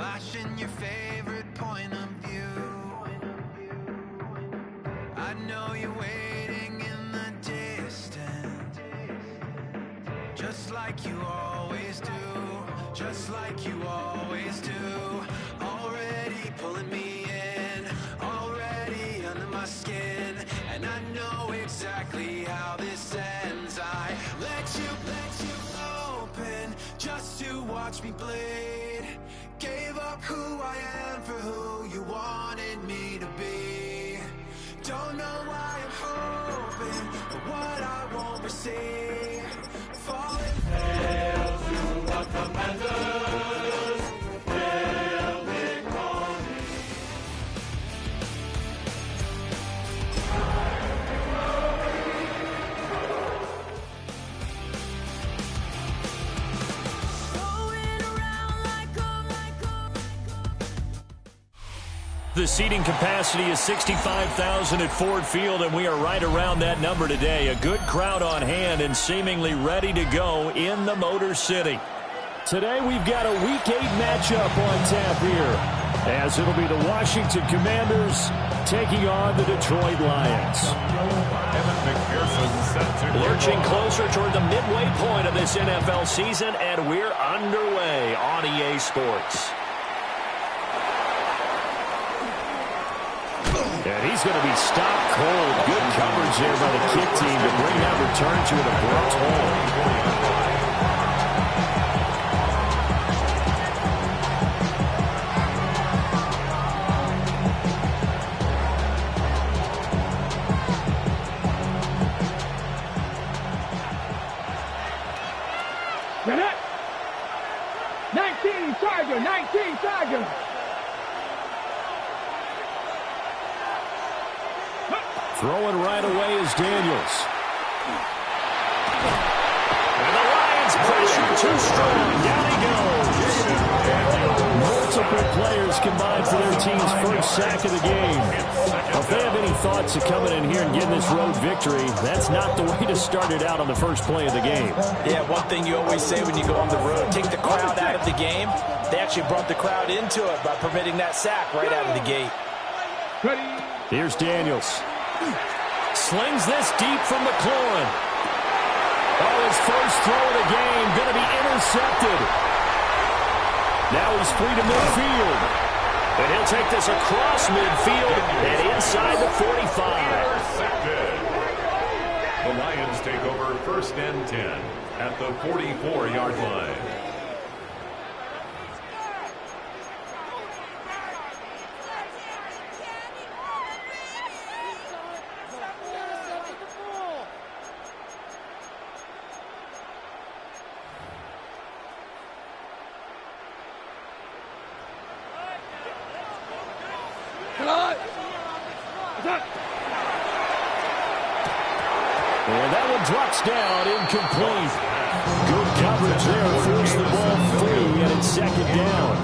flashing your favorite point of view. I know you're waiting in the distance, just like you always do, just like you always do. Already pulling me in, already under my skin, and I know exactly how this ends. I let you open just to watch me bleed. Gave up who I am for who you wanted me to be. Don't know why I'm hoping for what I won't receive. Falling hail to what commanders, hail victory. The seating capacity is 65,000 at Ford Field, and we are right around that number today. A good crowd on hand and seemingly ready to go in the Motor City. Today we've got a Week 8 matchup on tap here, as it'll be the Washington Commanders taking on the Detroit Lions. Lurching closer toward the midway point of this NFL season, and we're underway on EA Sports. And he's going to be stopped cold. Good coverage there by the kick team to bring that return to an abrupt halt. Get it! 19 Tiger! 19 Tiger! Throwing right away is Daniels. And the Lions pressure too strong. Down he goes. Multiple players combined for their team's first sack of the game. Well, if they have any thoughts of coming in here and getting this road victory, that's not the way to start it out on the first play of the game. Yeah, one thing you always say when you go on the road, take the crowd out of the game. They actually brought the crowd into it by permitting that sack right out of the gate. Here's Daniels. Slings this deep from McLaurin. Oh, his first throw of the game going to be intercepted. Now he's free to midfield. And he'll take this across midfield and inside the 45. The Lions take over 1st and 10 at the 44-yard line. And that one drops down, incomplete. Good coverage there, forced the ball free, and it's 2nd down.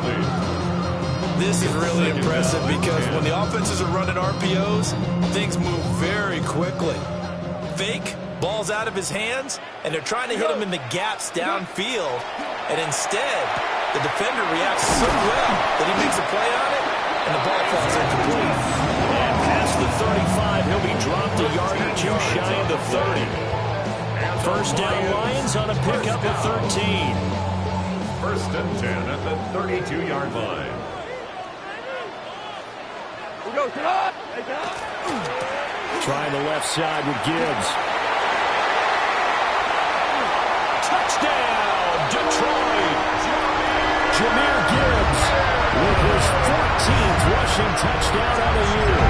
This is really impressive because when the offenses are running RPOs, things move very quickly. Fake, ball's out of his hands, and they're trying to hit him in the gaps downfield. And instead, the defender reacts so well that he makes a play on it, and the ball falls incomplete. And past the 35, he'll be dropped a yard or two shy of the 30. First down Lions on a pickup of 13. 1st and 10 at the 32-yard line. Trying the left side with Gibbs. Touchdown, Detroit! Jahmyr Gibbs with his 14th rushing touchdown on the year.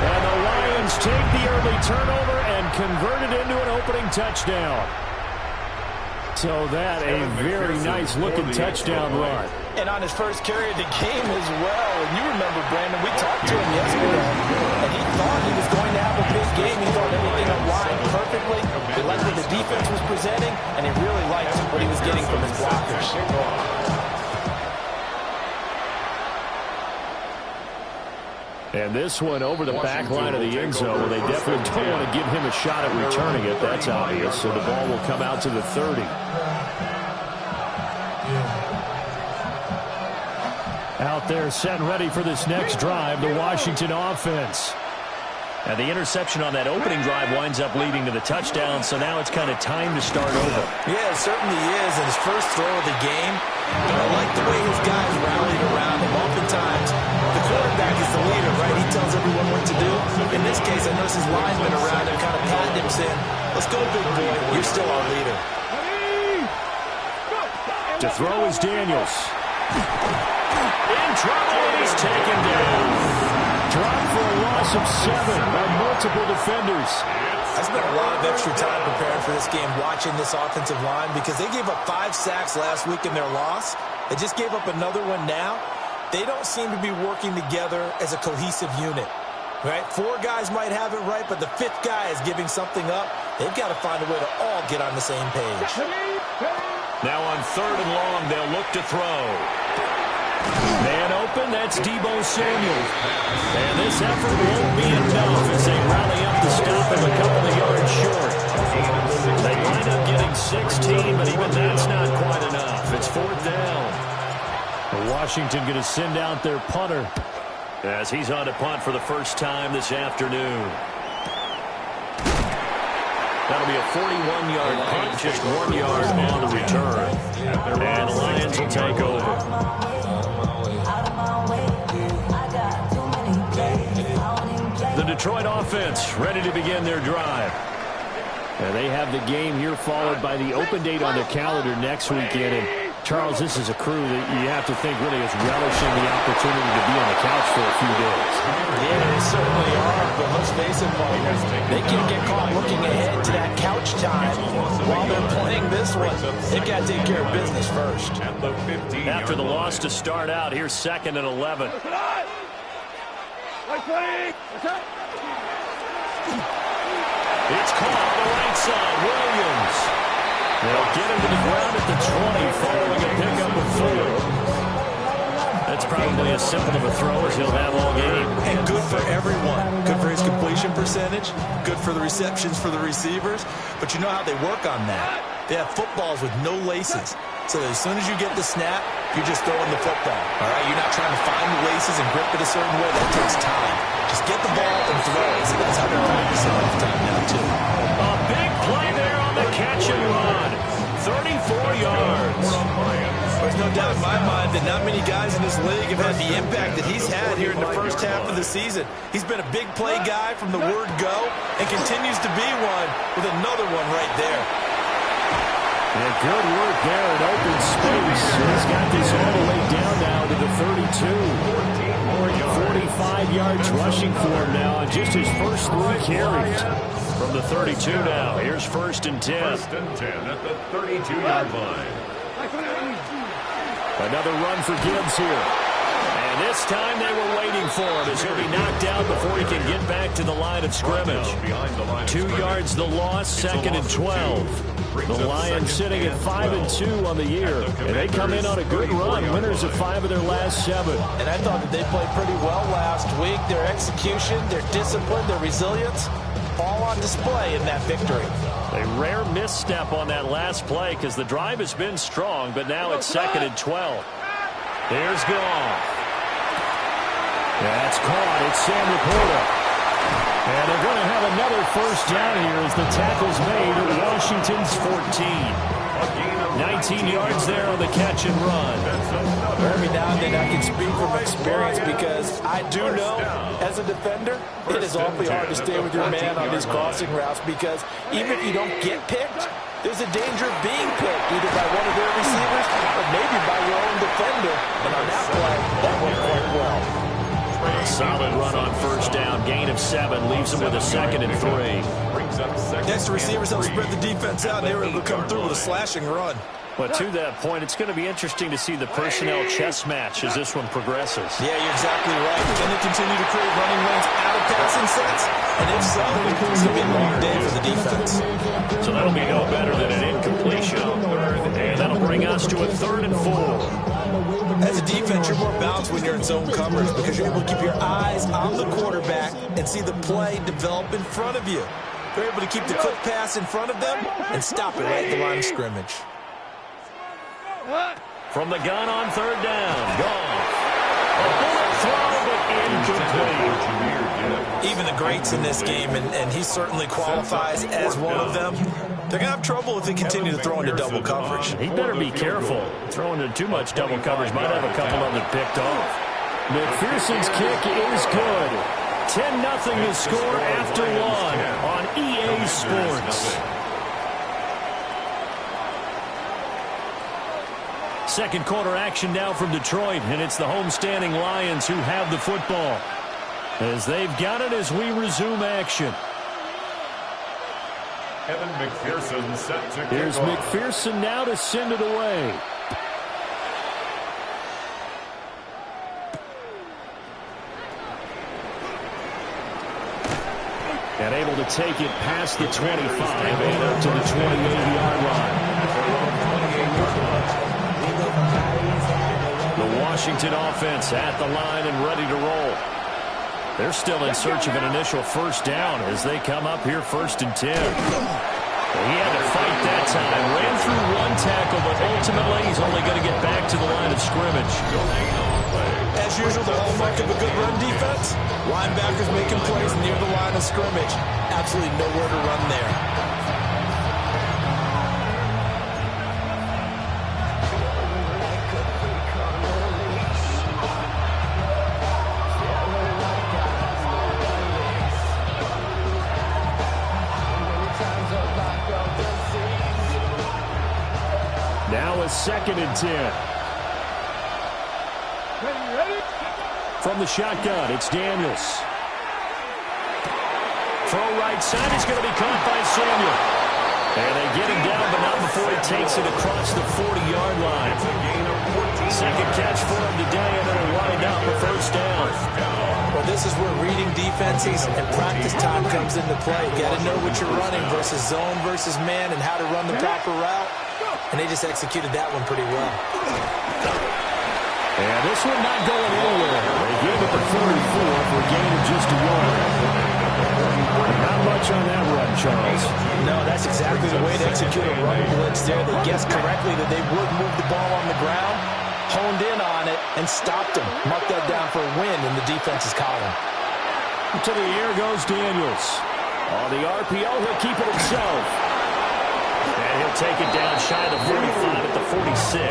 And the Lions take the early turnover and convert it into an opening touchdown. So that a very nice-looking touchdown run. And on his first carry of the game as well. And you remember, Brandon, we talked to him yesterday, and he thought he was going to have a big game. He thought everything aligned perfectly. He liked what the defense was presenting, and he really liked what he was getting from his blockers. And this one over the back line of the end zone. Well, they definitely don't want to give him a shot at returning it. That's obvious. So the ball will come out to the 30. Out there set and ready for this next drive, the Washington offense. And the interception on that opening drive winds up leading to the touchdown, so now it's kind of time to start over. Yeah, it certainly is, and his first throw of the game. But I like the way his guys rallied around him. Oftentimes, the quarterback is the leader, right? He tells everyone what to do. In this case, I notice his linemen around him kind of patting him, saying, let's go, big boy. You're still our leader. To throw is Daniels. In trouble, and he's taken down. Dropped for a loss of 7 by multiple defenders. I spent a lot of extra time preparing for this game watching this offensive line because they gave up 5 sacks last week in their loss. They just gave up another one now. They don't seem to be working together as a cohesive unit. Right? 4 guys might have it right, but the 5th guy is giving something up. They've got to find a way to all get on the same page. Now on 3rd and long, they'll look to throw. Man open, that's Deebo Samuel. And this effort won't be enough as they rally up to stop him a couple of yards short. They wind up getting 16, but even that's not quite enough. It's 4th down. Washington going to send out their punter as he's on to punt for the first time this afternoon. That'll be a 41-yard punt, just 1 yard on the return. And the Lions will take over. The Detroit offense ready to begin their drive. And they have the game here followed by the open date on their calendar next weekend. And Charles, this is a crew that you have to think really is relishing the opportunity to be on the couch for a few days. Yeah, they certainly are, but let's face it, partners, they can't get caught looking ahead to that couch time while they're playing this one. They've got to take care of business first. After the loss to start out, here's 2nd and 11. It's caught on the right side. Williams. They'll get him to the ground at the 20 following a pickup of 4. That's probably as simple of a throw as he'll have all game. And good for everyone. Good for his completion percentage. Good for the receptions for the receivers. But you know how they work on that. They have footballs with no laces. So as soon as you get the snap, you're just throwing the football. All right, you're not trying to find the laces and grip it a certain way. That takes time. Just get the ball and throw it. So that's how they're practicing all the time now, too. A big play there on the catch and run. 34 yards. There's no doubt in my mind that not many guys in this league have had the impact that he's had here in the first half of the season. He's been a big play guy from the word go and continues to be one with another one right there. And good work there in open space. He's got this all the way down now to the 32. 45 yards rushing for him now on just his first 3 carries. From the 32 now, here's 1st and 10. 1st and 10 at the 32-yard line. Another run for Gibbs here. And this time they were waiting for him as he'll be knocked out before he can get back to the line of scrimmage. 2 yards the loss, 2nd and 12. The Lions sitting at 5-2 on the year. And they come in on a good run, winners of 5 of their last 7. And I thought that they played pretty well last week. Their execution, their discipline, their resilience, all on display in that victory. A rare misstep on that last play because the drive has been strong, but now it's 2nd and 12. There's Goff. That's caught. It's Sam Laporta. And they're going to have another first down here as the tackle's made at Washington's 14. 19 yards there on the catch and run. Every now and then I can speak from experience because I do know as a defender it is awfully hard to stay with your man on these crossing routes because even if you don't get picked, there's a danger of being picked either by one of their receivers or maybe by your own defender. And on that play, that went quite well. A solid run on first down. Gain of 7 leaves him with a 2nd and 3. Next, the receivers help spread the defense out, and they were able to come through with a slashing run. But to that point, it's going to be interesting to see the personnel chess match as this one progresses. Yeah, you're exactly right. Can they continue to create running lanes out of passing sets? And if so, it's going to be a long day for the defense. So that'll be no better than an incompletion. And that'll bring us to a 3rd and 4. As a defense, you're more balanced when you're in zone coverage because you're able to keep your eyes on the quarterback and see the play develop in front of you. They're able to keep the quick pass in front of them and stop it right at the line of scrimmage. From the gun on 3rd down, Goff. even the greats in this game, and he certainly qualifies as one of them. They're going to have trouble if they continue to throw into double coverage. He better be careful. Throwing into too much double coverage might have a couple of them picked off. McPherson's kick is good. 10-0 the score after one on EA Sports. Second quarter action now from Detroit, and it's the homestanding Lions who have the football. As they've got it as we resume action. Evan McPherson set to kick Here's off. McPherson now to send it away. And able to take it past the 25 and up to the 28-yard line. The Washington offense at the line and ready to roll. They're still in search of an initial first down as they come up here 1st and 10. He had to fight that time. Ran through one tackle, but ultimately he's only going to get back to the line of scrimmage. As usual, the hallmark of a good run defense, linebackers making plays near the line of scrimmage. Absolutely nowhere to run there. Now a 2nd and 10. From the shotgun, it's Daniels. Throw right side is going to be caught by Samuel. And they get him down, but not before he takes it across the 40-yard line. Second catch for him today, and it'll wind up a first down. Well, this is where reading defenses and practice time comes into play. You got to know what you're running versus zone versus man and how to run the proper route. And they just executed that one pretty well. And this one not going anywhere. They gave it to 44 for a gain of just a yard. Not much on that run, Charles. No, that's exactly the way to execute a run blitz there. They guessed correctly that they would move the ball on the ground, honed in on it, and stopped them. Mark that down for a win in the defense's column. To the air goes Daniels. On the RPO, he'll keep it himself. And he'll take it down shy of the 45 at the 46.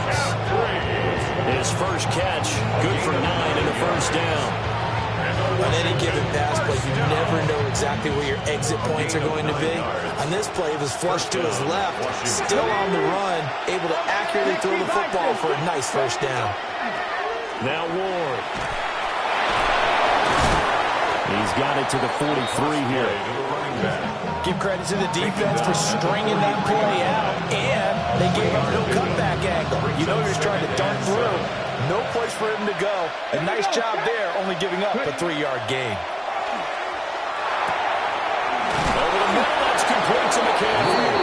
His first catch, good for 9 and a first down. On any given pass play, you never know exactly where your exit points are going to be. On this play, it was flushed to his left, still on the run, able to accurately throw the football for a nice first down. Now Ward. He's got it to the 43 here. Give credit to the defense for stringing that play out, and they gave up no cutback angle. You know you're trying to dart through. No place for him to go. A nice job there, only giving up a 3-yard gain. Over the middle, that's complete to McCaffrey.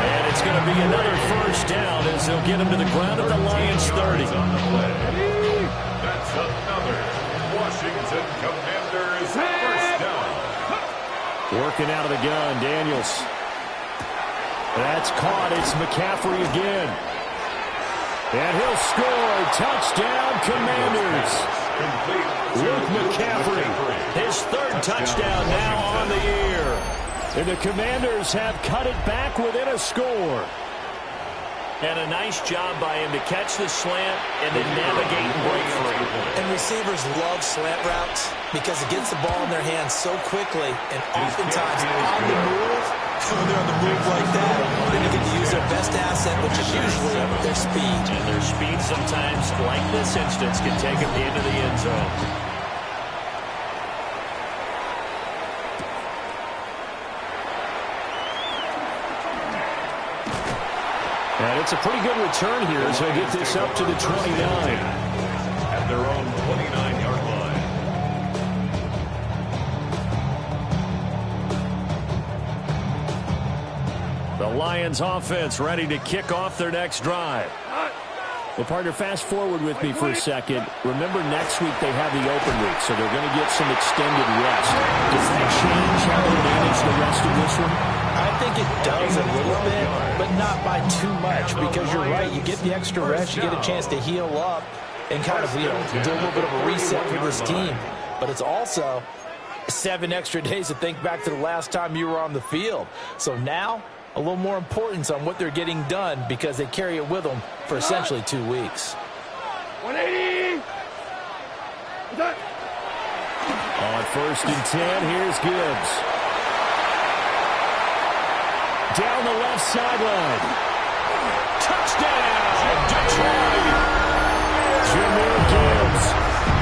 And it's going to be another first down as they'll get him to the ground at the Lions 30. That's another Washington Commanders first down. Working out of the gun, Daniels. That's caught. It's McCaffrey again. And he'll score. Touchdown, Commanders. Luke McCaffrey, his 3rd touchdown now on the year. And the Commanders have cut it back within a score. And a nice job by him to catch the slant and then navigate and break free. And receivers love slant routes because it gets the ball in their hands so quickly and oftentimes on the move. When they're on the move like that, then you get to use their best asset, which is usually their speed. And their speed sometimes, like this instance, can take them into the end zone. And it's a pretty good return here as they get this up to the 29. At their own 29-yard line. The Lions offense ready to kick off their next drive. Well, partner, fast forward with me for a second. Remember, next week they have the open week, so they're going to get some extended rest. Does that change how they manage the rest of this one? I think it does a little bit, but not by too much, because you're right. You get the extra rest, you get a chance to heal up and kind of, do a little bit of a reset for this team. But it's also 7 extra days to think back to the last time you were on the field. So now, a little more importance on what they're getting done because they carry it with them for essentially 2 weeks. 180. On 1st and 10, here's Gibbs. Down the left sideline. Touchdown, Detroit! Jahmyr Gibbs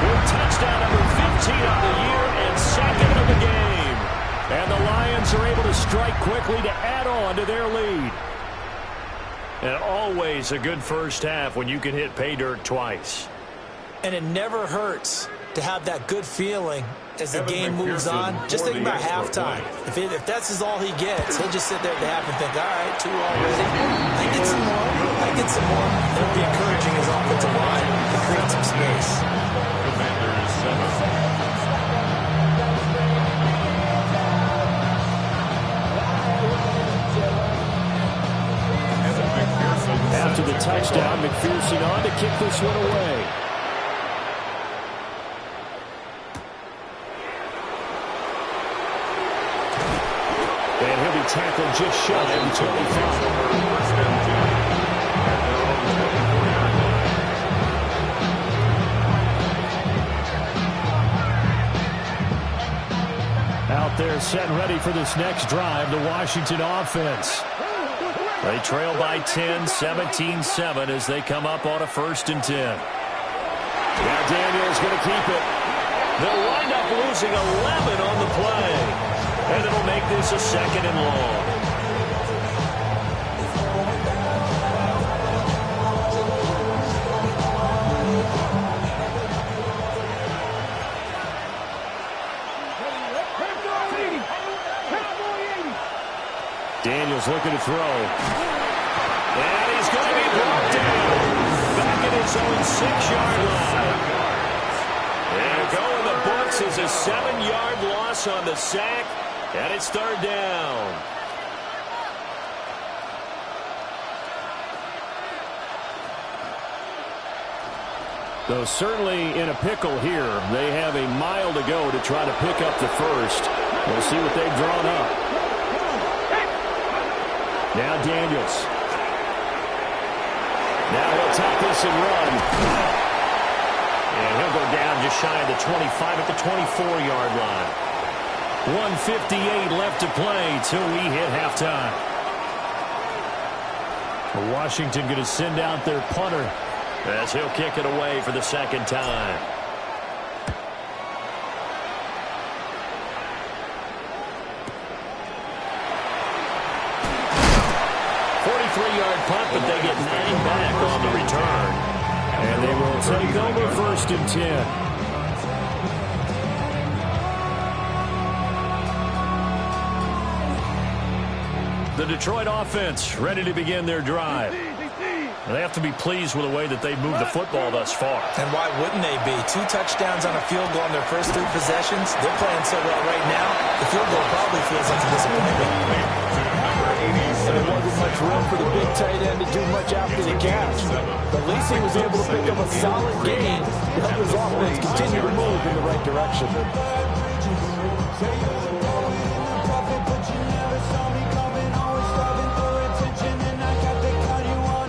with touchdown number 15 on the year and 2nd of the game. And the Lions are able to strike quickly to add on to their lead. And always a good first half when you can hit pay dirt twice. And it never hurts to have that good feeling as the game moves on. Just think about halftime. If that's all he gets, he'll just sit there at the half and think, all right, 2 already. I get some more. I get some more. It'll be encouraging his offensive line to create some space. After the touchdown, McPherson on to kick this one away. And he'll be tackled just shy of the 25. Out there set ready for this next drive, the Washington offense. They trail by 10, 17-7 as they come up on a 1st and 10. Now Daniels going to keep it. They'll wind up losing 11 on the play. And it'll make this a 2nd and long. Daniels looking to throw. And he's going to be brought down. Back at his own 6-yard line. And go in the books is a 7-yard loss on the sack. And it's 3rd down. Though certainly in a pickle here, they have a mile to go to try to pick up the first. We'll see what they've drawn up. Now Daniels. Now he'll take this and run. And he'll go down just shy of the 25 at the 24-yard line. 1:58 left to play till we hit halftime. Washington going to send out their punter as he'll kick it away for the 2nd time. Punt, but they get 9 back on the return. And they will take over 1st and 10. The Detroit offense ready to begin their drive. They have to be pleased with the way that they've moved the football thus far. And why wouldn't they be? 2 touchdowns on a field goal in their first 3 possessions. They're playing so well right now, the field goal probably feels like a disappointment. There wasn't much room for the big tight end to do much after the catch. But at least he was able to pick up a solid gain to help his offense continue to move in the right direction.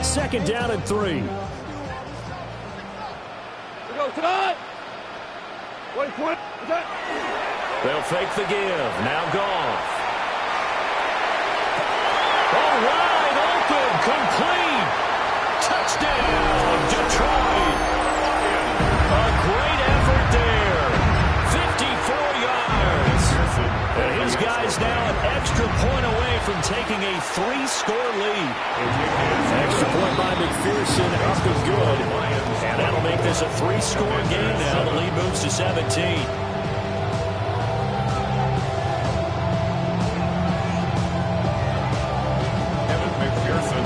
2nd down and 3. They'll fake the give. Now Goff. Oh, wide open. Complete. Touchdown, Detroit. A great effort there. 54 yards. And his guys now an extra point away from taking a 3-score lead. Extra point by McPherson up and good. And that'll make this a 3-score game now. The lead moves to 17.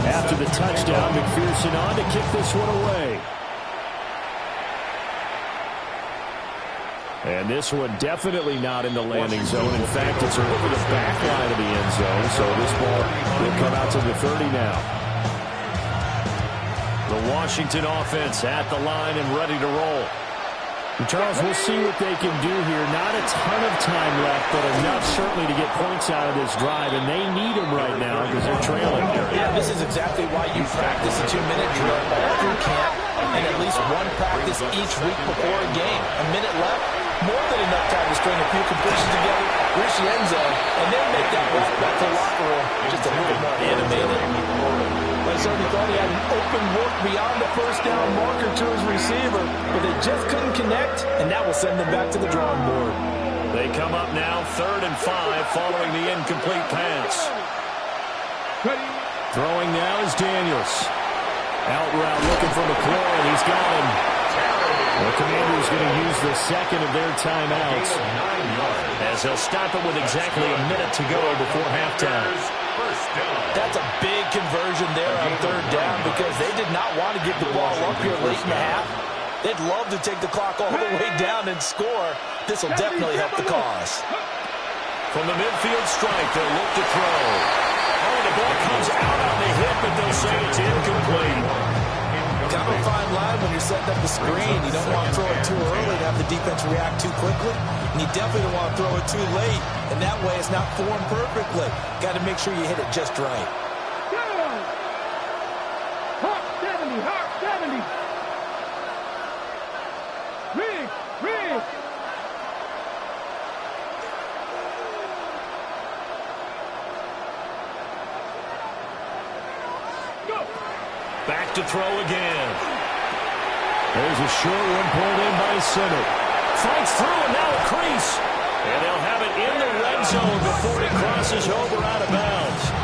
After the touchdown, McPherson on to kick this one away. And this one definitely not in the landing zone. In fact, it's over the back line of the end zone. So this ball will come out to the 30 now. The Washington offense at the line and ready to roll. And Charles, we'll see what they can do here. Not a ton of time left, but enough certainly to get points out of this drive, and they need them right now because they're trailing. Yeah, this is exactly why you practice a 2-minute drill all through camp and at least one practice each week before a game. A minute left, more than enough time to string a few completions together, reach the end zone, and then make that walk back to the locker room just a little more animated. I certainly thought he had an open look beyond the first down marker to his receiver, but they just couldn't connect, and that will send them back to the drawing board. They come up now 3rd and 5 following the incomplete pass. Throwing now is Daniels. Out route looking for McLaurin. He's got him. The Commanders going to use the second of their timeouts as they'll stop it with exactly a minute to go before halftime. That's a big conversion there on 3rd down because they did not want to give the ball up here late in the half. They'd love to take the clock all the way down and score. This will definitely help the cause. From the midfield stripe, they'll look to throw. Oh, the ball comes out on the hit, but they'll say it's incomplete. Kind of a fine line when you're setting up the screen. You don't want to throw it too early to have the defense react too quickly. And you definitely don't want to throw it too late. And that way it's not formed perfectly. Got to make sure you hit it just right. Hawk 70, Hawk 70. Rig, rig. Back to throw again. There's a short one pulled in by Simmons. Fights through and now a crease. And they'll have it in the red zone before it crosses over out of bounds.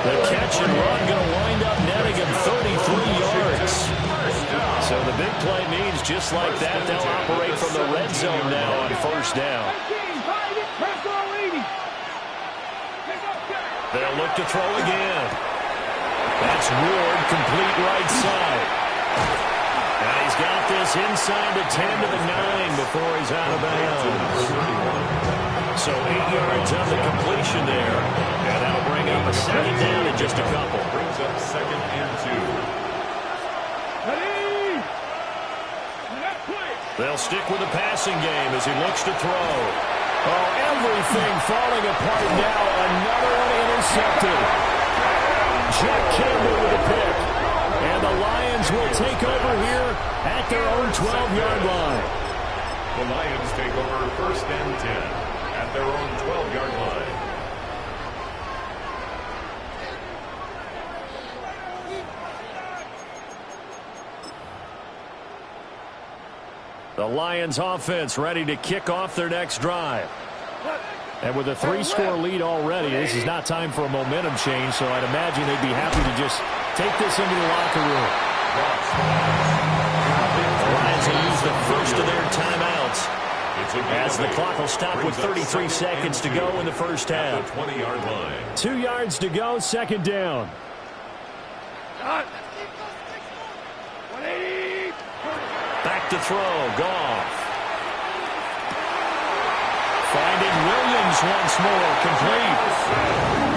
The catch and run going to wind up netting him 33 yards. So the big play means just like that, they'll operate from the red zone now on 1st down. They'll look to throw again. That's Ward, complete right side. Now he's got this inside the 10 to the 9 before he's out of bounds. So 8 yards on the completion there. And that'll bring up a 2nd down in just a couple. Brings up 2nd and 2. They'll stick with the passing game as he looks to throw. Oh, everything falling apart now. Another one intercepted. Jack Campbell with a pick. And the Lions will take over here at their own 12-yard line. The Lions take over 1st and 10 at their own 12-yard line. The Lions offense ready to kick off their next drive. And with a 3-score lead already, this is not time for a momentum change, so I'd imagine they'd be happy to just take this into the locker room. The Lions will use the first of their timeouts as the clock will stop with 33 seconds to go in the first half. 20-yard line. 2 yards to go, 2nd down. 180. Back to throw, Goff. Finding Williams once more, complete.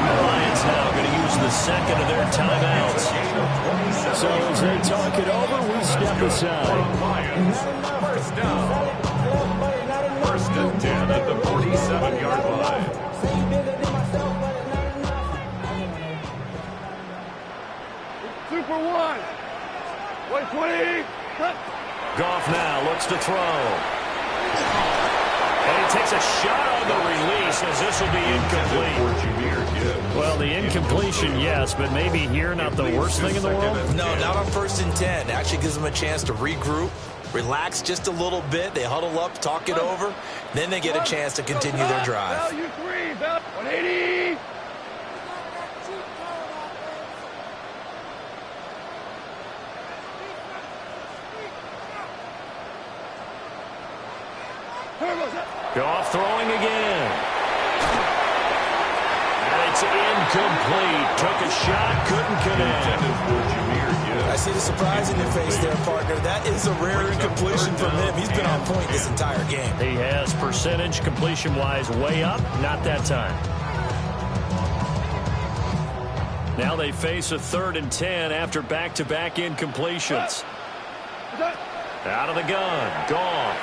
The Lions now going to use the 2nd of their timeouts. So as they talk it over, we step aside. First down. 1st and 10 at the 47-yard line. Super 1. 120. Goff now looks to throw. And he takes a shot on the release as this will be incomplete. Well, the incompletion, yes, but maybe here not the worst thing in the world? No, not on 1st and 10. Actually gives them a chance to regroup, relax just a little bit. They huddle up, talk it over. Then they get a chance to continue their drive. Value 3. 180. Goff throwing again. And it's incomplete. Took a shot, couldn't connect. I see the surprise in your face there, partner. That is a rare incompletion from him. He's been on point this entire game. He has percentage completion-wise way up. Not that time. Now they face a 3rd and 10 after back-to-back incompletions. Out of the gun. Goff.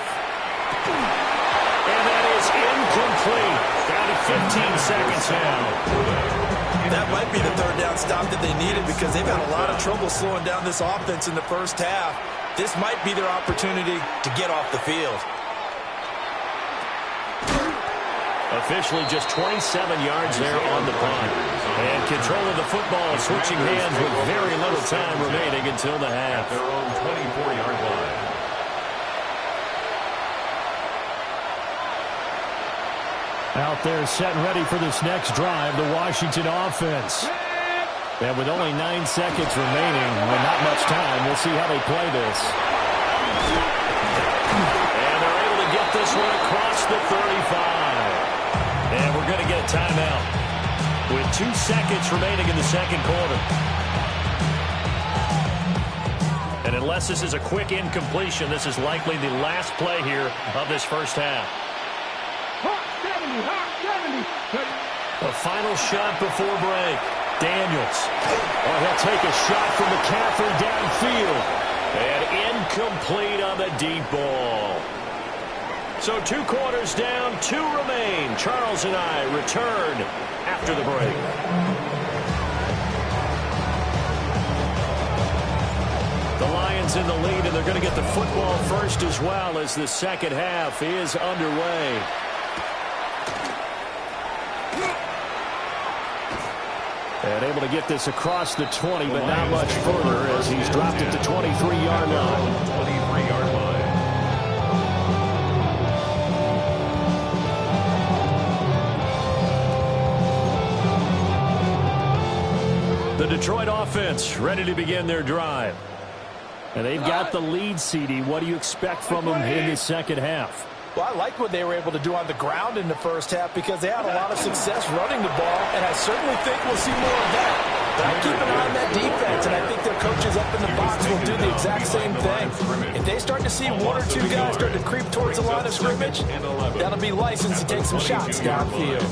And that is incomplete. Down to 15 seconds now. That might be the third down stop that they needed because they've had a lot of trouble slowing down this offense in the first half. This might be their opportunity to get off the field. Officially just 27 yards there on the punt. And control of the football switching hands with very little time remaining until the half. Their own 24-yard line. Out there set and ready for this next drive, the Washington offense. And with only 9 seconds remaining, with not much time, we'll see how they play this. And they're able to get this one across the 35. And we're going to get a timeout with 2 seconds remaining in the second quarter. And unless this is a quick incompletion, this is likely the last play here of this first half. The final shot before break. Daniels. Oh, he'll take a shot from McCaffrey downfield. And incomplete on the deep ball. So 2 quarters down, 2 remain. Charles and I return after the break. The Lions in the lead, and they're going to get the football first as well as the second half is underway. And able to get this across the 20, but not much further as he's dropped it to 23-yard line. 23-yard line. The Detroit offense ready to begin their drive. And they've got the lead, CD. What do you expect from them in the second half? Well, I like what they were able to do on the ground in the first half because they had a lot of success running the ball, and I certainly think we'll see more of that. But I keep an eye on that defense, and I think their coaches up in the box will do the exact same thing. If they start to see 1 or 2 guys start to creep towards the line of scrimmage, that'll be license to take some shots downfield.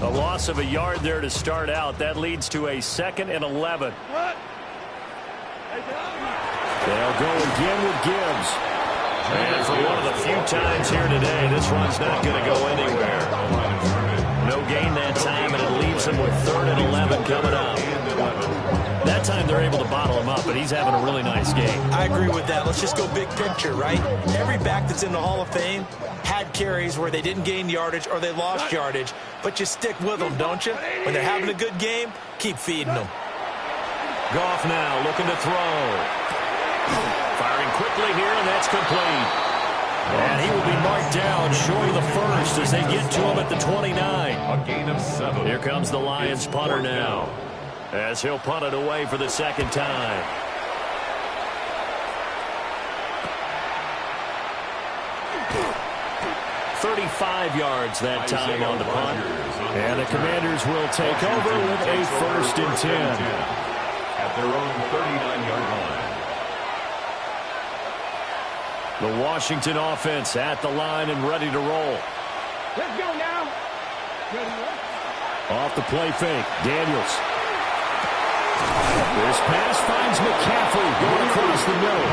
A loss of a yard there to start out. That leads to a 2nd and 11. They'll go again with Gibbs. And for one of the few times here today, this run's not going to go anywhere. No gain that time, and it leaves him with 3rd and 11 coming up. That time they're able to bottle him up, but he's having a really nice game. I agree with that. Let's just go big picture, right? Every back that's in the Hall of Fame had carries where they didn't gain yardage or they lost yardage, but you stick with them, don't you? When they're having a good game, keep feeding them. Goff now looking to throw. Firing quickly here, and that's complete. And he will be marked down short of the first as they get to him at the 29. A gain of 7. Here comes the Lions punter now as he'll punt it away for the second time. .35 yards that time on the punt. And the Commanders will take over with a 1st and 10. At their own 39-yard line. The Washington offense at the line and ready to roll. Let's go now. Off the play fake, Daniels. This pass finds McCaffrey going across the middle.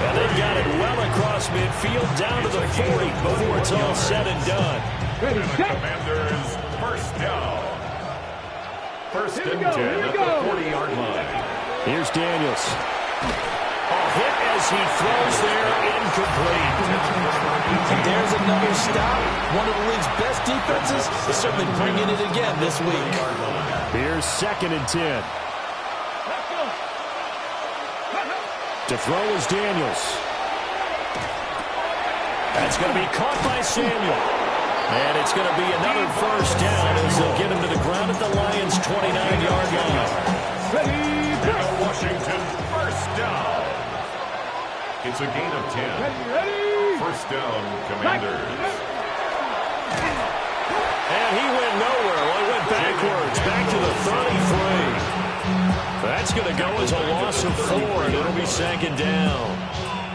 And they've got it well across midfield down to the 40 before it's all said and done. Ready, And the set. Commanders first down. 1st Here we and go, 10 here we at go. the 40-yard line. Here's Daniels. A hit as he throws there, incomplete. And there's another stop. One of the league's best defenses is certainly bringing it again this week. Here's 2nd and 10. To throw is Daniels. That's going to be caught by Samuel. And it's going to be another first down as they'll get him to the ground at the Lions' 29-yard line. Now Washington first down. It's a gain of 10. First down, Commanders. And he went nowhere. Well, he went backwards, back to the 33. That's going to go as a loss of 4, and it'll be 2nd down.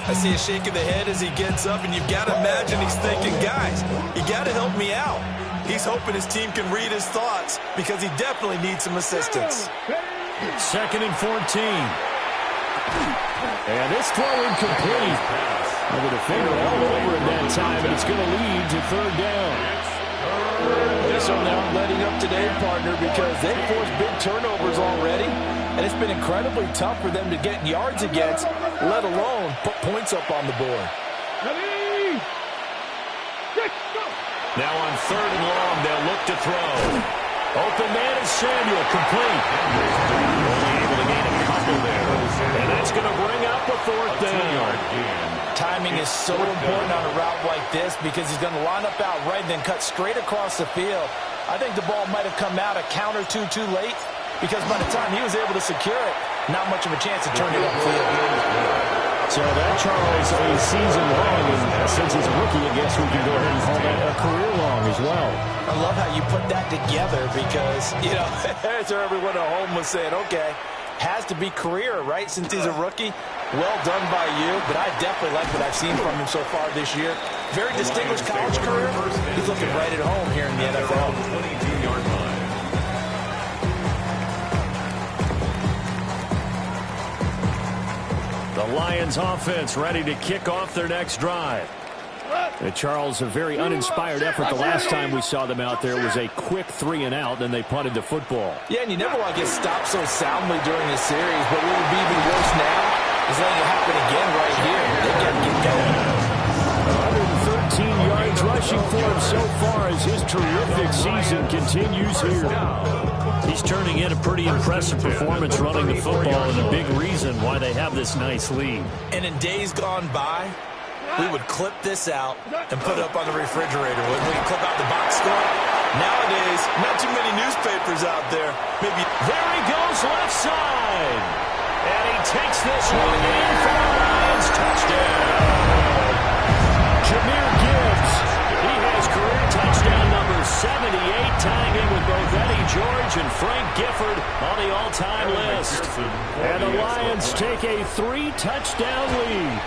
I see a shake of the head as he gets up, and you've got to imagine he's thinking, guys, you got to help me out. He's hoping his team can read his thoughts because he definitely needs some assistance. 2nd and 14. And this throw incomplete. And the defender all over it that time, and it's going to lead to third down. They're certainly aren't letting up today, partner, because they've forced big turnovers already, and it's been incredibly tough for them to get yards against, let alone put points up on the board. Ready, set, go. Now on third and long, they'll look to throw. Open man is Samuel, complete. Only able to gain a couple there. And that's going to bring up a fourth down. Timing is so important on a route like this because he's going to line up out right and then cut straight across the field. I think the ball might have come out a count or two too late because by the time he was able to secure it, not much of a chance to turn it upfield. So that, Charles, a season long, and since he's a rookie, I guess we can go ahead and call that a career long as well. I love how you put that together because, you know, as everyone at home was saying, okay, has to be career, right, since he's a rookie. Well done by you, but I definitely like what I've seen from him so far this year. Very distinguished college career. He's looking right at home here in the NFL. 22-yard line. The Lions offense ready to kick off their next drive. Charles, a very uninspired effort the last time we saw them out there was a quick 3-and-out, then they punted the football. Yeah, and you never want to get stopped so soundly during this series, but what would be even worse now is letting it happen again right here. They got to get going. 113 yards rushing for him so far as his terrific season continues here. He's turning in a pretty impressive performance running the football and a big reason why they have this nice lead. And in days gone by, we would clip this out and put it up on the refrigerator. We could clip out the box score. Nowadays, not too many newspapers out there. Maybe. There he goes left side. And he takes this one in for the Lions. Touchdown. Jahmyr Gibbs. He has career touchdown number 78, tying in with both Eddie George and Frank Gifford on the all-time list. And the Lions take a 3-touchdown lead.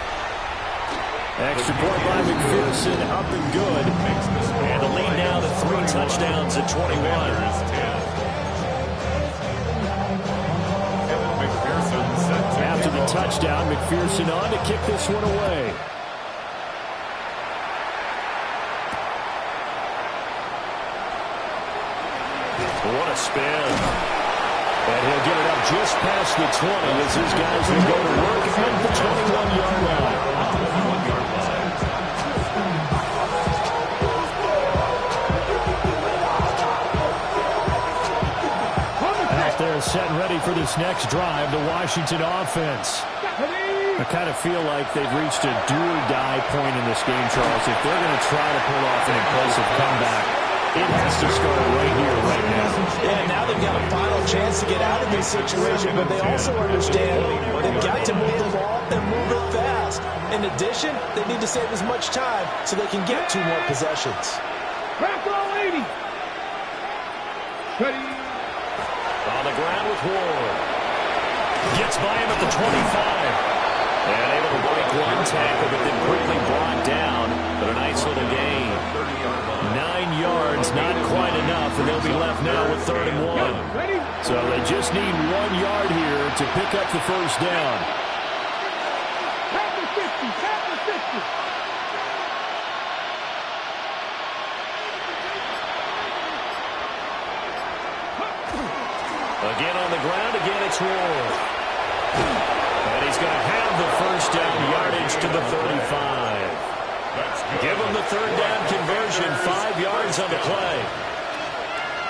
Extra point by McPherson, up and good. And the lead now to 3 touchdowns at 21. After the touchdown, McPherson on to kick this one away. What a spin. And he'll get it up just past the 20 as his guys will go to work at the 21-yard line. Out there set and ready for this next drive, the Washington offense. I kind of feel like they've reached a do-or-die point in this game, Charles. If they're going to try to pull off an impressive comeback, it has to start right here, right now. Yeah, now they've got a final chance to get out of this situation, but they also understand they've got to move the ball and move it fast. In addition, they need to save as much time so they can get 2 more possessions. Crack all 80. Ready. On the ground with Ward. Gets by him at the 25. And able to break one tackle, but then quickly brought down. But a nice little gain. 9 yards, not quite enough, and they'll be left now with 3rd and 1. So they just need 1 yard here to pick up the first down. Tap the 50, tap the 50. Again on the ground, again it's Ward. And he's going to have the first down, yardage to the 35. Give him the 3rd down conversion, 5 yards on the play.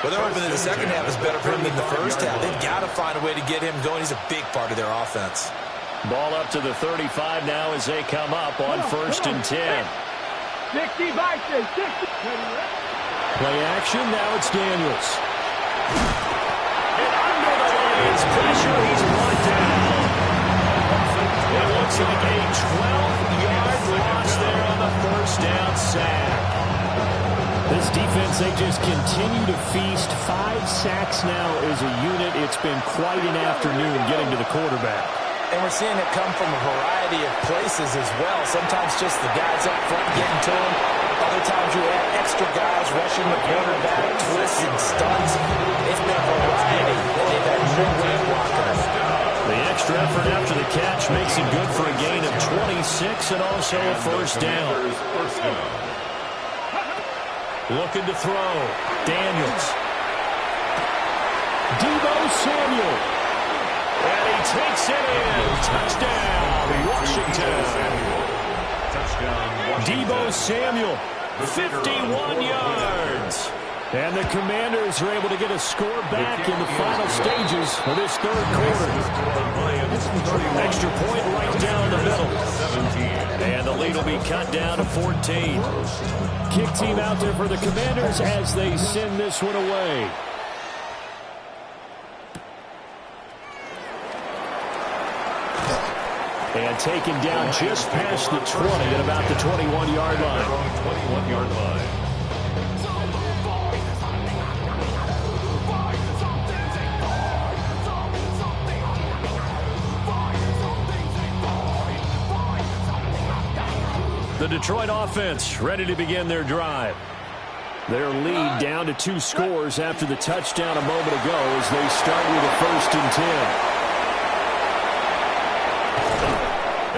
Well, they're hoping that the second half is better for him than the first half. They've got to find a way to get him going. He's a big part of their offense. Ball up to the 35 now as they come up on 1st and 10. 60, right there, 60. Play action, now it's Daniels. And under the Lions pressure, he's brought down. It looks like a 12-yard loss there on the 1st down sack. This defense, they just continue to feast. 5 sacks now as a unit. It's been quite an afternoon getting to the quarterback. And we're seeing it come from a variety of places as well. Sometimes just the guys up front getting to him. Other times you have extra guys rushing the quarterback, twists and stunts. It's been a variety that they've had no way of blocking him. The extra effort after the catch makes it good for a gain of 26 and also a first down. Looking to throw. Daniels. Deebo Samuel. And he takes it in. Touchdown, Washington. Deebo Samuel, 51 yards. And the Commanders are able to get a score back in the final stages of this third quarter. Extra point right down the middle. And the lead will be cut down to 14. Kick team out there for the Commanders as they send this one away. And taken down just past the 20 at about the 21-yard line. 21-yard line. The Detroit offense ready to begin their drive. Their lead down to 2 scores after the touchdown a moment ago as they start with a 1st and 10.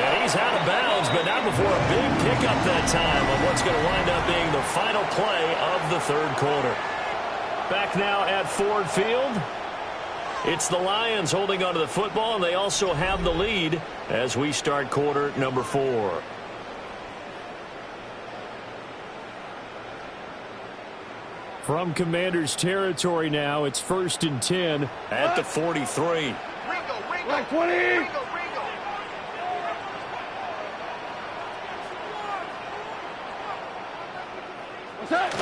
And he's out of bounds, but not before a big pickup that time on what's going to wind up being the final play of the third quarter. Back now at Ford Field. It's the Lions holding onto the football, and they also have the lead as we start quarter number 4. From Commanders territory now, it's 1st and 10 at the 43. Like 20. What's that?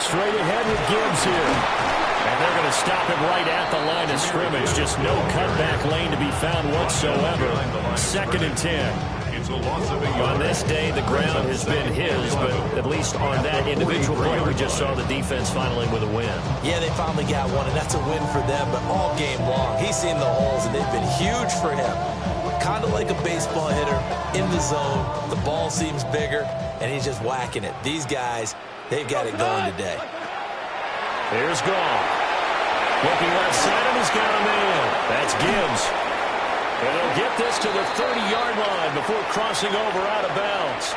Straight ahead with Gibbs here. And they're going to stop him right at the line of scrimmage. Just no cutback lane to be found whatsoever. 2nd and 10. On this day, the ground has been his, but at least on that individual play, we just saw the defense finally with a win. Yeah, they finally got one, and that's a win for them, but all game long, he's seen the holes, and they've been huge for him. Kind of like a baseball hitter in the zone. The ball seems bigger, and he's just whacking it. These guys, they've got it going today. Here's Gall. Looking left side, and he's got a man. That's Gibbs. And they'll get this to the 30-yard line before crossing over out of bounds.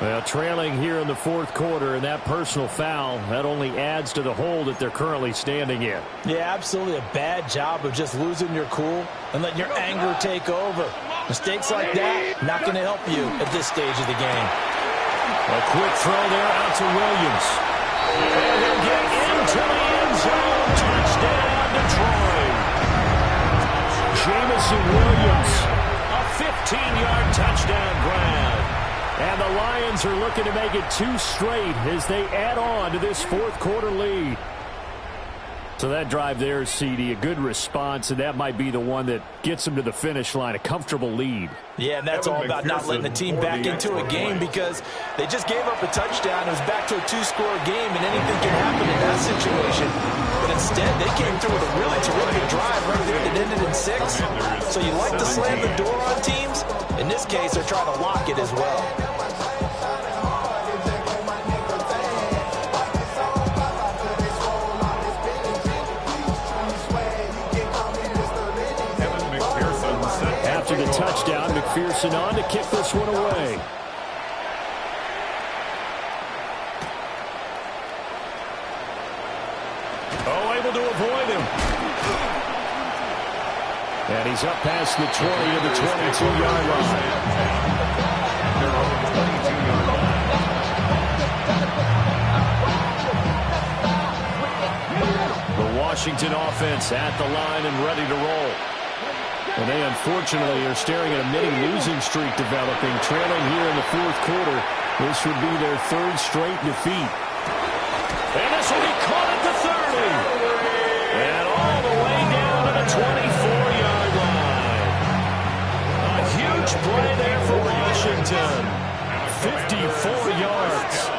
Well, trailing here in the 4th quarter, and that personal foul, that only adds to the hole that they're currently standing in. Yeah, absolutely a bad job of just losing your cool and letting your anger take over. Mistakes like that, not going to help you at this stage of the game. A quick throw there out to Williams. And he'll get into the end zone. Touchdown, Detroit. Jamison Williams, a 15-yard touchdown grab. And the Lions are looking to make it 2 straight as they add on to this 4th quarter lead. So that drive there, CD, a good response, and that might be the one that gets them to the finish line, a comfortable lead. Yeah, and that's all about not letting the team back into a game because they just gave up a touchdown. It was back to a 2-score game, and anything can happen in that situation. But instead, they came through with a really terrific drive right there that ended in 6. So you like to slam the door on teams. In this case, they're trying to lock it as well. After the touchdown, McPherson on to kick this one away. Oh, able to avoid him. And he's up past the 20 to the 22-yard line. The Washington offense at the line and ready to roll. And they, unfortunately, are staring at a mini-losing streak developing, trailing here in the 4th quarter. This would be their 3rd straight defeat. And this will be caught at the 30. And all the way down to the 24-yard line. A huge play there for Washington. 54 yards.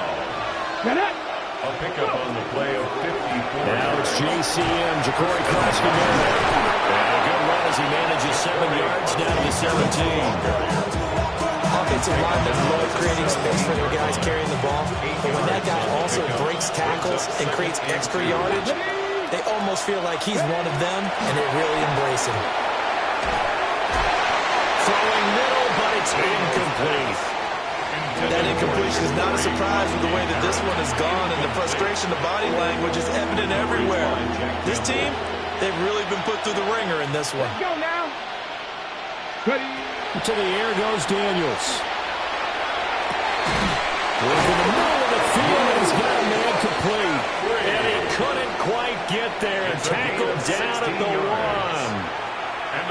A pickup on the play of 54. Now it's JCM, Ja'Cory Cross-Canary. And a good run as he manages 7 yards down to the 17. Offensive linemen love creating space for their guys carrying the ball. But when that guy also breaks tackles and creates extra yardage, They almost feel like he's one of them, and they really embrace him. Throwing middle, but it's incomplete. That incompletion is not a surprise with the way that this one has gone, and the frustration, the body language is evident everywhere. This team, they've really been put through the ringer in this one. Let's go now. Ready. To the air goes Daniels. Working the middle of the field, he's got a man complete. And he couldn't quite get there. Tackled down at the 1.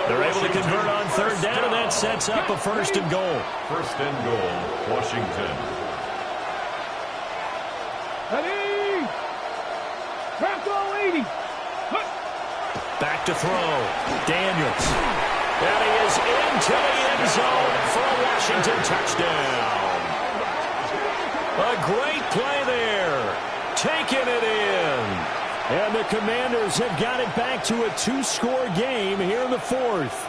They're able to convert on third down, and that sets up a first and goal. First and goal, Washington. Ready. Bronco 80. Back to throw. Daniels. And he is into the end zone for a Washington touchdown. A great play there. Taking it in. And the Commanders have got it back to a 2-score game here in the 4th.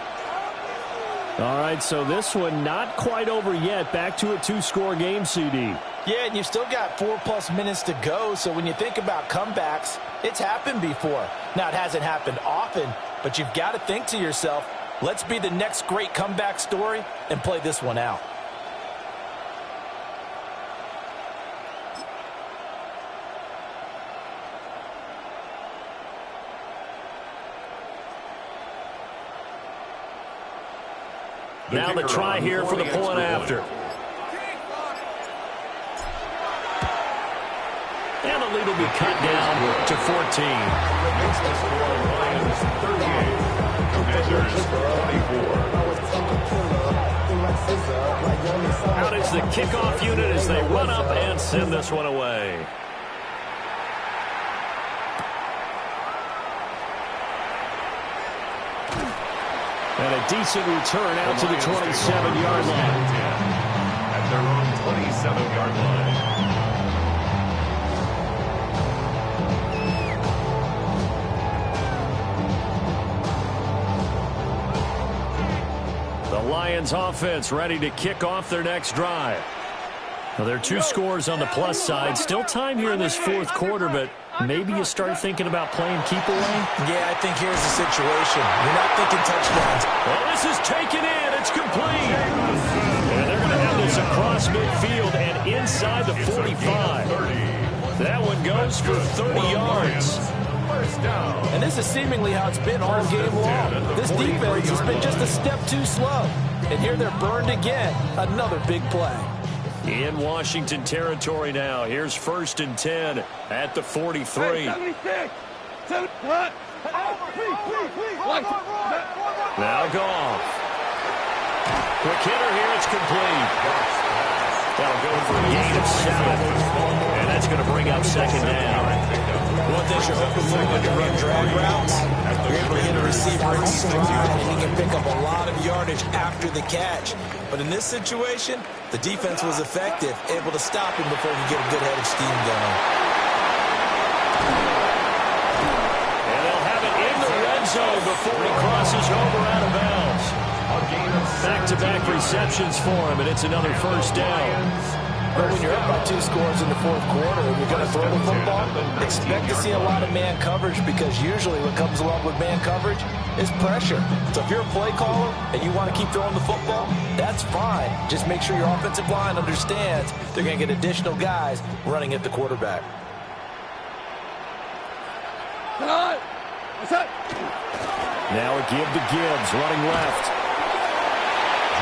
All right, so this one not quite over yet. Back to a 2-score game, CD. Yeah, and you've still got 4+ minutes to go, so when you think about comebacks, it's happened before. Now, it hasn't happened often, but you've got to think to yourself, let's be the next great comeback story and play this one out. Now the try here for the point after. And the lead will be cut down to 14. Makes the score Lions 38, Commanders 24. Out is the kickoff unit as they run up and send this one away. And a decent return out to the 27-yard line. At their own 27-yard line. The Lions offense ready to kick off their next drive. Well, there are 2 scores on the plus side. Still time here in this 4th quarter, but maybe you start thinking about playing keep away? Yeah, I think here's the situation. You're not thinking touchdowns. Well, this is taken in. It's complete. And they're going to have this across midfield and inside the 45. That one goes for 30 yards. And this is seemingly how it's been all game long. This defense has been just a step too slow. And here they're burned again. Another big play. In Washington territory now. Here's 1st and 10 at the 43. Now Goff. Quick hitter here. It's complete. That'll go for a gain of 7. And that's going to bring up 2nd down. One thing you're hoping for when you run drag routes, you're able to hit a receiver in stride, and he can pick up a lot of yardage after the catch. But in this situation, the defense was effective, able to stop him before he get a good head of steam going. And they'll have it in the red zone before he crosses over out of bounds. Back-to-back receptions for him, and it's another 1st down. But when you're up by 2 scores in the 4th quarter and you're going to throw the football, expect to see a lot of man coverage, because usually what comes along with man coverage is pressure. So if you're a play caller and you want to keep throwing the football, that's fine. Just make sure your offensive line understands they're going to get additional guys running at the quarterback. Now a give to Gibbs, running left.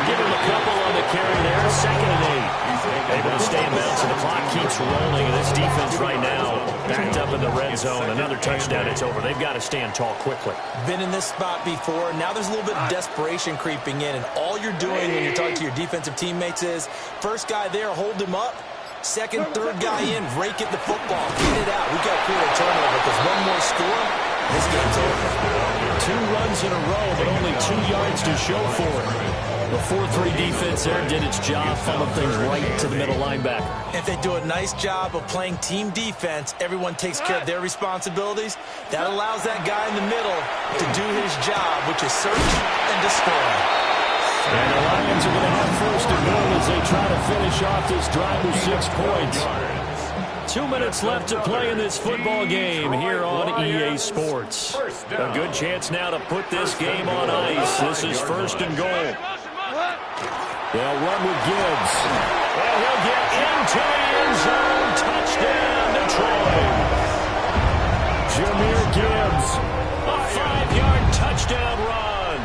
Give him a couple on the carry there. 2nd and 8. Able to stay in bounds, and the clock keeps rolling. And this defense right now backed up in the red zone. Another touchdown, it's over. They've got to stand tall quickly. Been in this spot before. Now there's a little bit of desperation creeping in. And all you're doing when you're talking to your defensive teammates is, first guy there, hold him up. Second, third guy in, rake at the football. Get it out. We've got to create a turnover, because one more score, this game's over. 2 runs in a row, but only 2 yards to show for it. The 4-3 defense there did its job, funneled things right to the middle linebacker. If they do a nice job of playing team defense, everyone takes care of their responsibilities. That allows that guy in the middle to do his job, which is search and destroy. And the Lions are going to have 1st and goal as they try to finish off this drive with 6 points. 2 minutes left to play in this football game here on EA Sports. A good chance now to put this game on ice. This is 1st and goal. They'll run with Gibbs. And he'll get into the end zone. Touchdown, Detroit. Jahmyr Gibbs. A 5-yard touchdown run.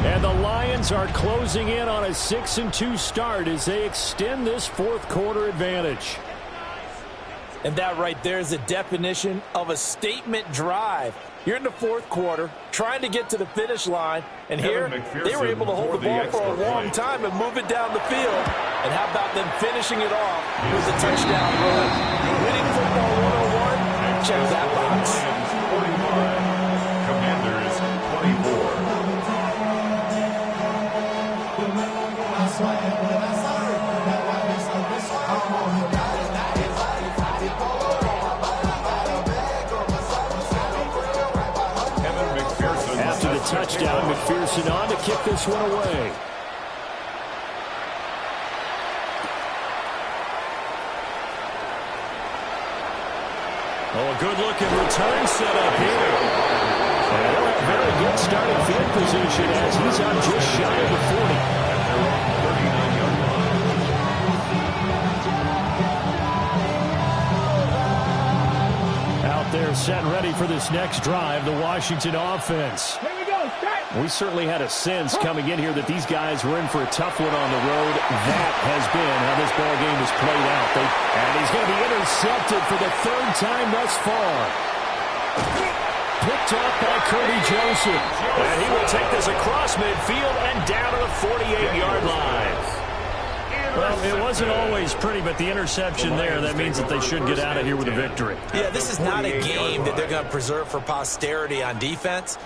And the Lions are closing in on a 6-2 start as they extend this 4th quarter advantage. And that right there is the definition of a statement drive. You're in the 4th quarter, trying to get to the finish line, and here they were able to hold the ball for a long time and move it down the field. And how about them finishing it off with a touchdown run? Winning football 101, check that box. 45, Commanders 24. After the touchdown, McPherson on to kick this one away. Oh, a good-looking return set up here. And they'll have very good starting field position as he's on just shy of the 40. Out there set and ready for this next drive, the Washington offense. Here we go. We certainly had a sense coming in here that these guys were in for a tough one on the road. That has been how this ball game has played out. And he's going to be intercepted for the 3rd time thus far. Picked up by Kirby Joseph. And he will take this across midfield and down to the 48-yard line. Well, it wasn't always pretty, but the interception there, that means that they should get out of here with a victory. Yeah, this is not a game that they're going to preserve for posterity on defense.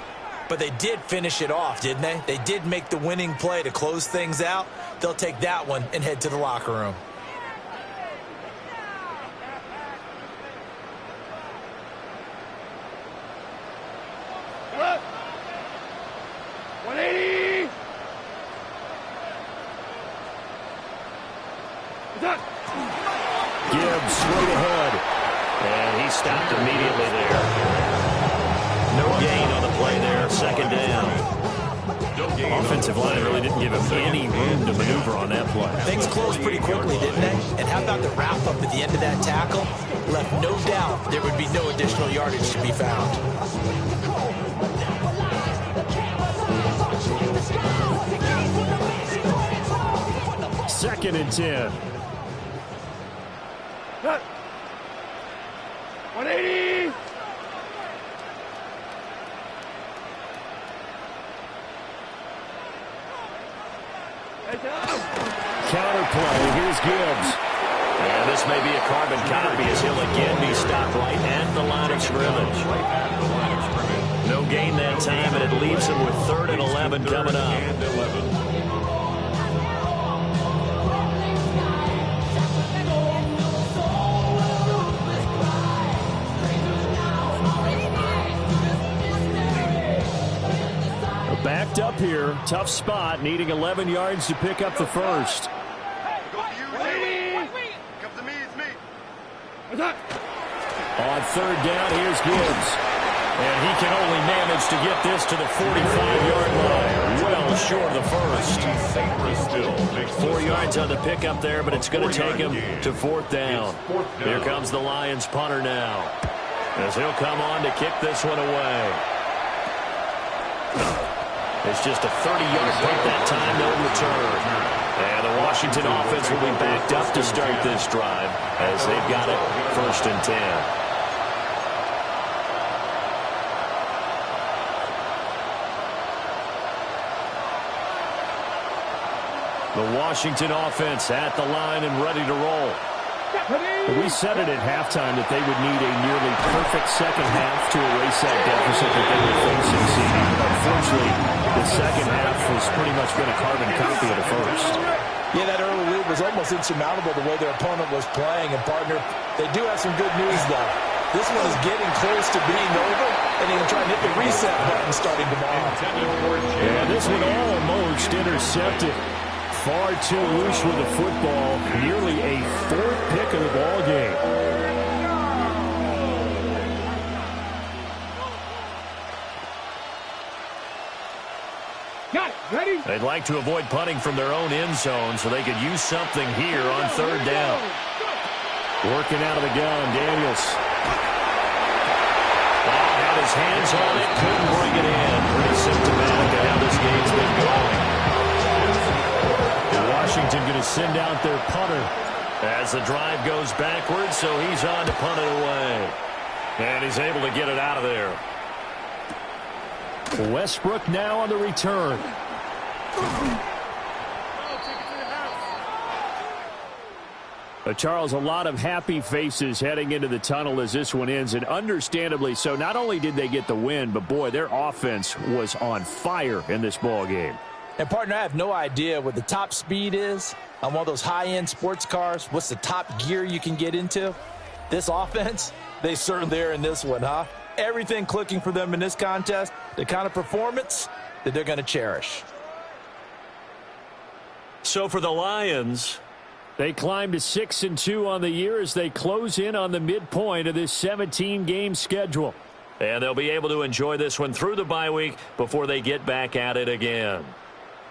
But they did finish it off, didn't they? They did make the winning play to close things out. They'll take that one and head to the locker room. What? 180. Gibbs straight ahead. And he stopped immediately there. No gain on the play there, 2nd down. Offensive line really didn't give him any room to maneuver on that play. Things closed pretty quickly, didn't they? And how about the wrap-up at the end of that tackle? Left no doubt there would be no additional yardage to be found. Second and 10. 180. Counter play. Here's Gibbs. And this may be a carbon copy as he'll again be stopped right at the line of scrimmage. No gain that time, and it leaves him with 3rd and 11 coming up. Backed up here. Tough spot. Needing 11 yards to pick up the first. On 3rd down, here's Gibbs. And he can only manage to get this to the 45-yard line. Well short of the first. 4 yards on the pickup there, but it's going to take him to 4th down. Here comes the Lions punter now, as he'll come on to kick this one away. It's just a 30-yard punt that time, no return. And the Washington offense will be backed up to start this drive as they've got it 1st and 10. The Washington offense at the line and ready to roll. We said it at halftime that they would need a nearly perfect second half to erase that deficit that they were facing. Unfortunately, the second half was pretty much been a carbon copy of the first. Yeah, that early lead was almost insurmountable the way their opponent was playing. And, partner, they do have some good news, though. This one is getting close to being over, and they can try and hit the reset button starting tomorrow. Yeah, this one almost intercepted. Far too loose with the football. Nearly a 4th pick of the ball game. They'd like to avoid punting from their own end zone so they could use something here on third down. Working out of the gun, Daniels. Had his hands on it, couldn't bring it in. Pretty symptomatic of how this game's been going. And Washington going to send out their punter as the drive goes backwards, so he's on to punt it away. And he's able to get it out of there. Westbrook now on the return. Charles, a lot of happy faces heading into the tunnel as this one ends, and understandably so. Not only did they get the win, but, boy, their offense was on fire in this ball game. And, partner, I have no idea what the top speed is on one of those high-end sports cars. What's the top gear you can get into? This offense, they certainly are in this one, huh? Everything clicking for them in this contest, the kind of performance that they're going to cherish. So for the Lions, they climb to 6-2 on the year as they close in on the midpoint of this 17-game schedule. And they'll be able to enjoy this one through the bye week before they get back at it again.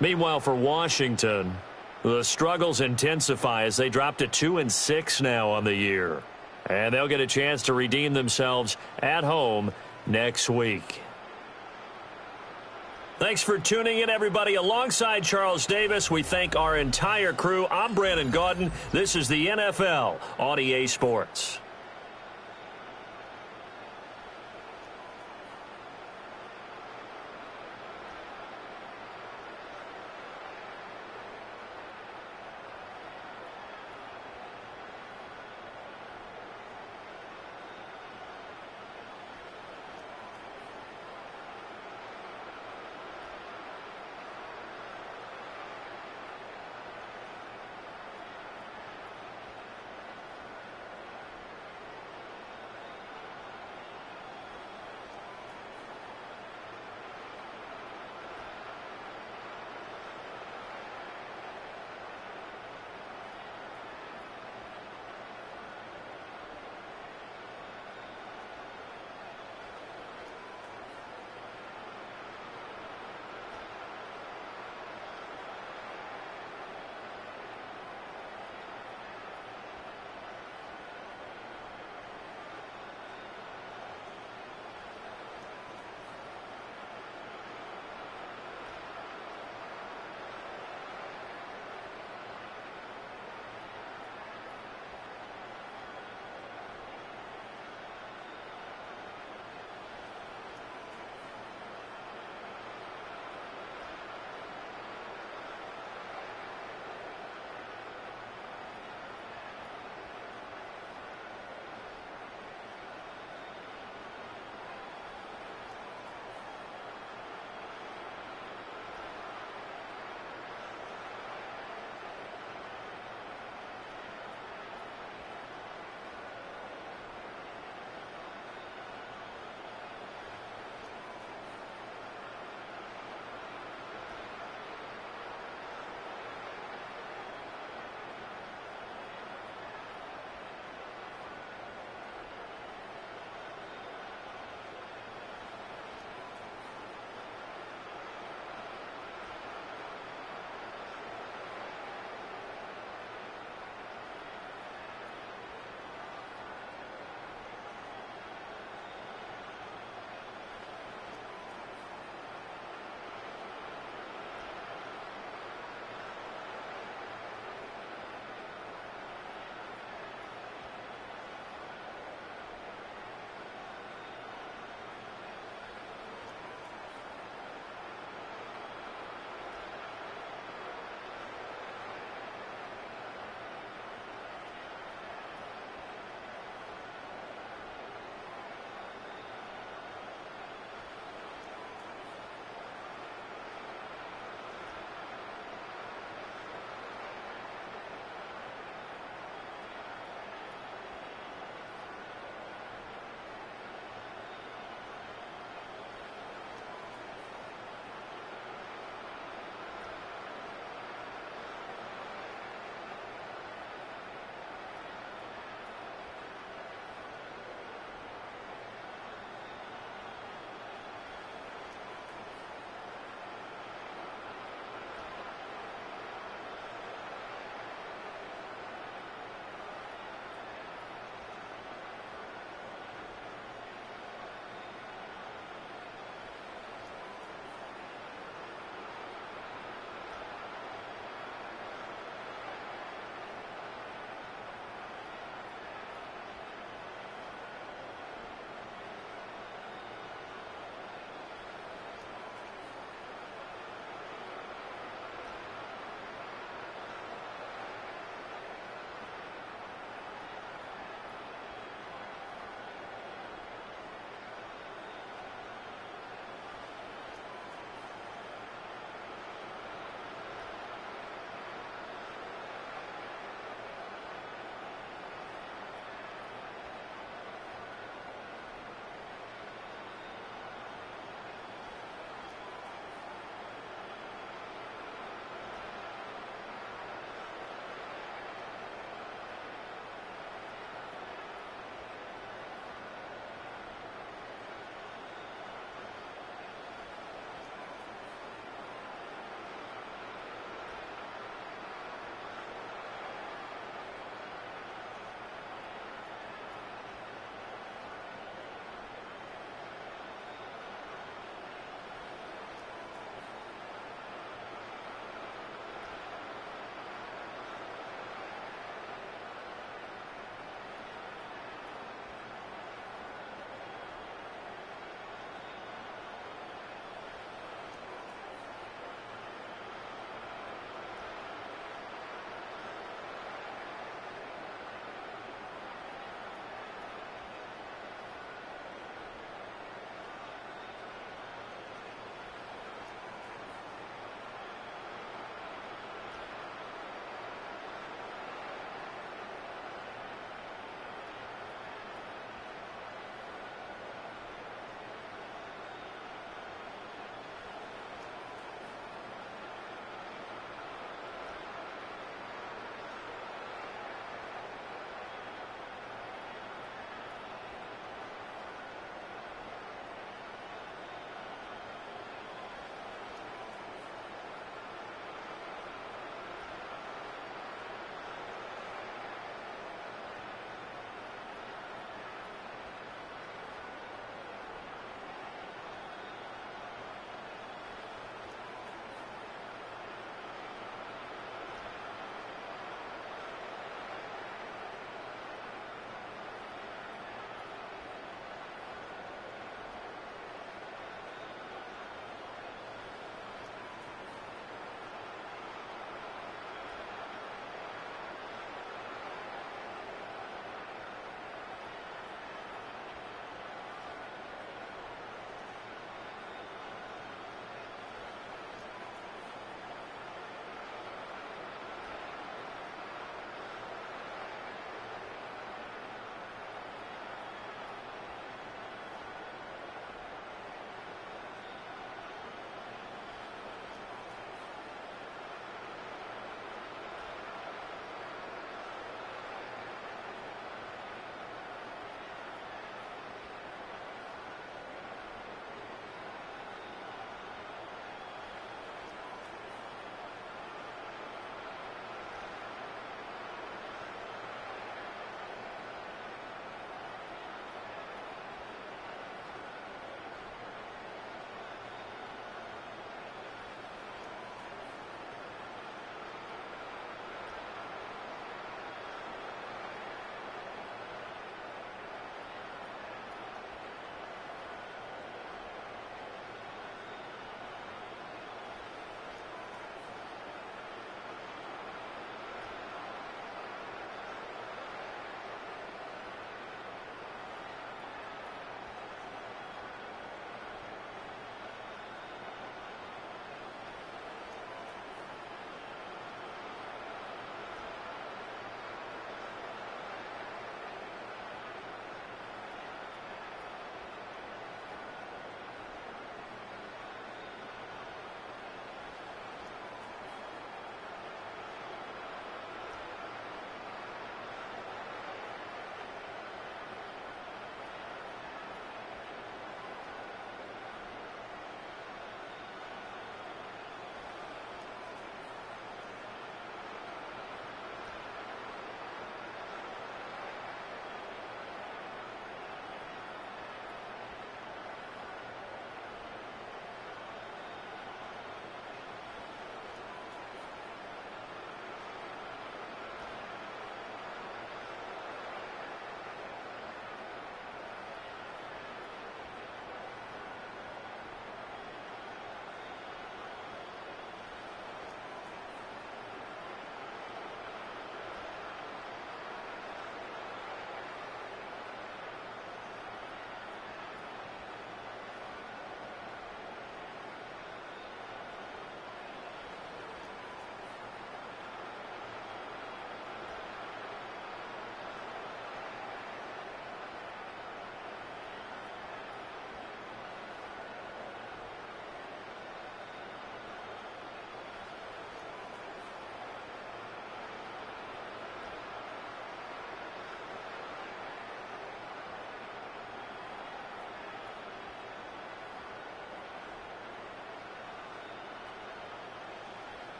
Meanwhile, for Washington, the struggles intensify as they drop to 2-6 now on the year. And they'll get a chance to redeem themselves at home next week. Thanks for tuning in, everybody. Alongside Charles Davis, we thank our entire crew. I'm Brandon Gaudin. This is the NFL on EA Sports.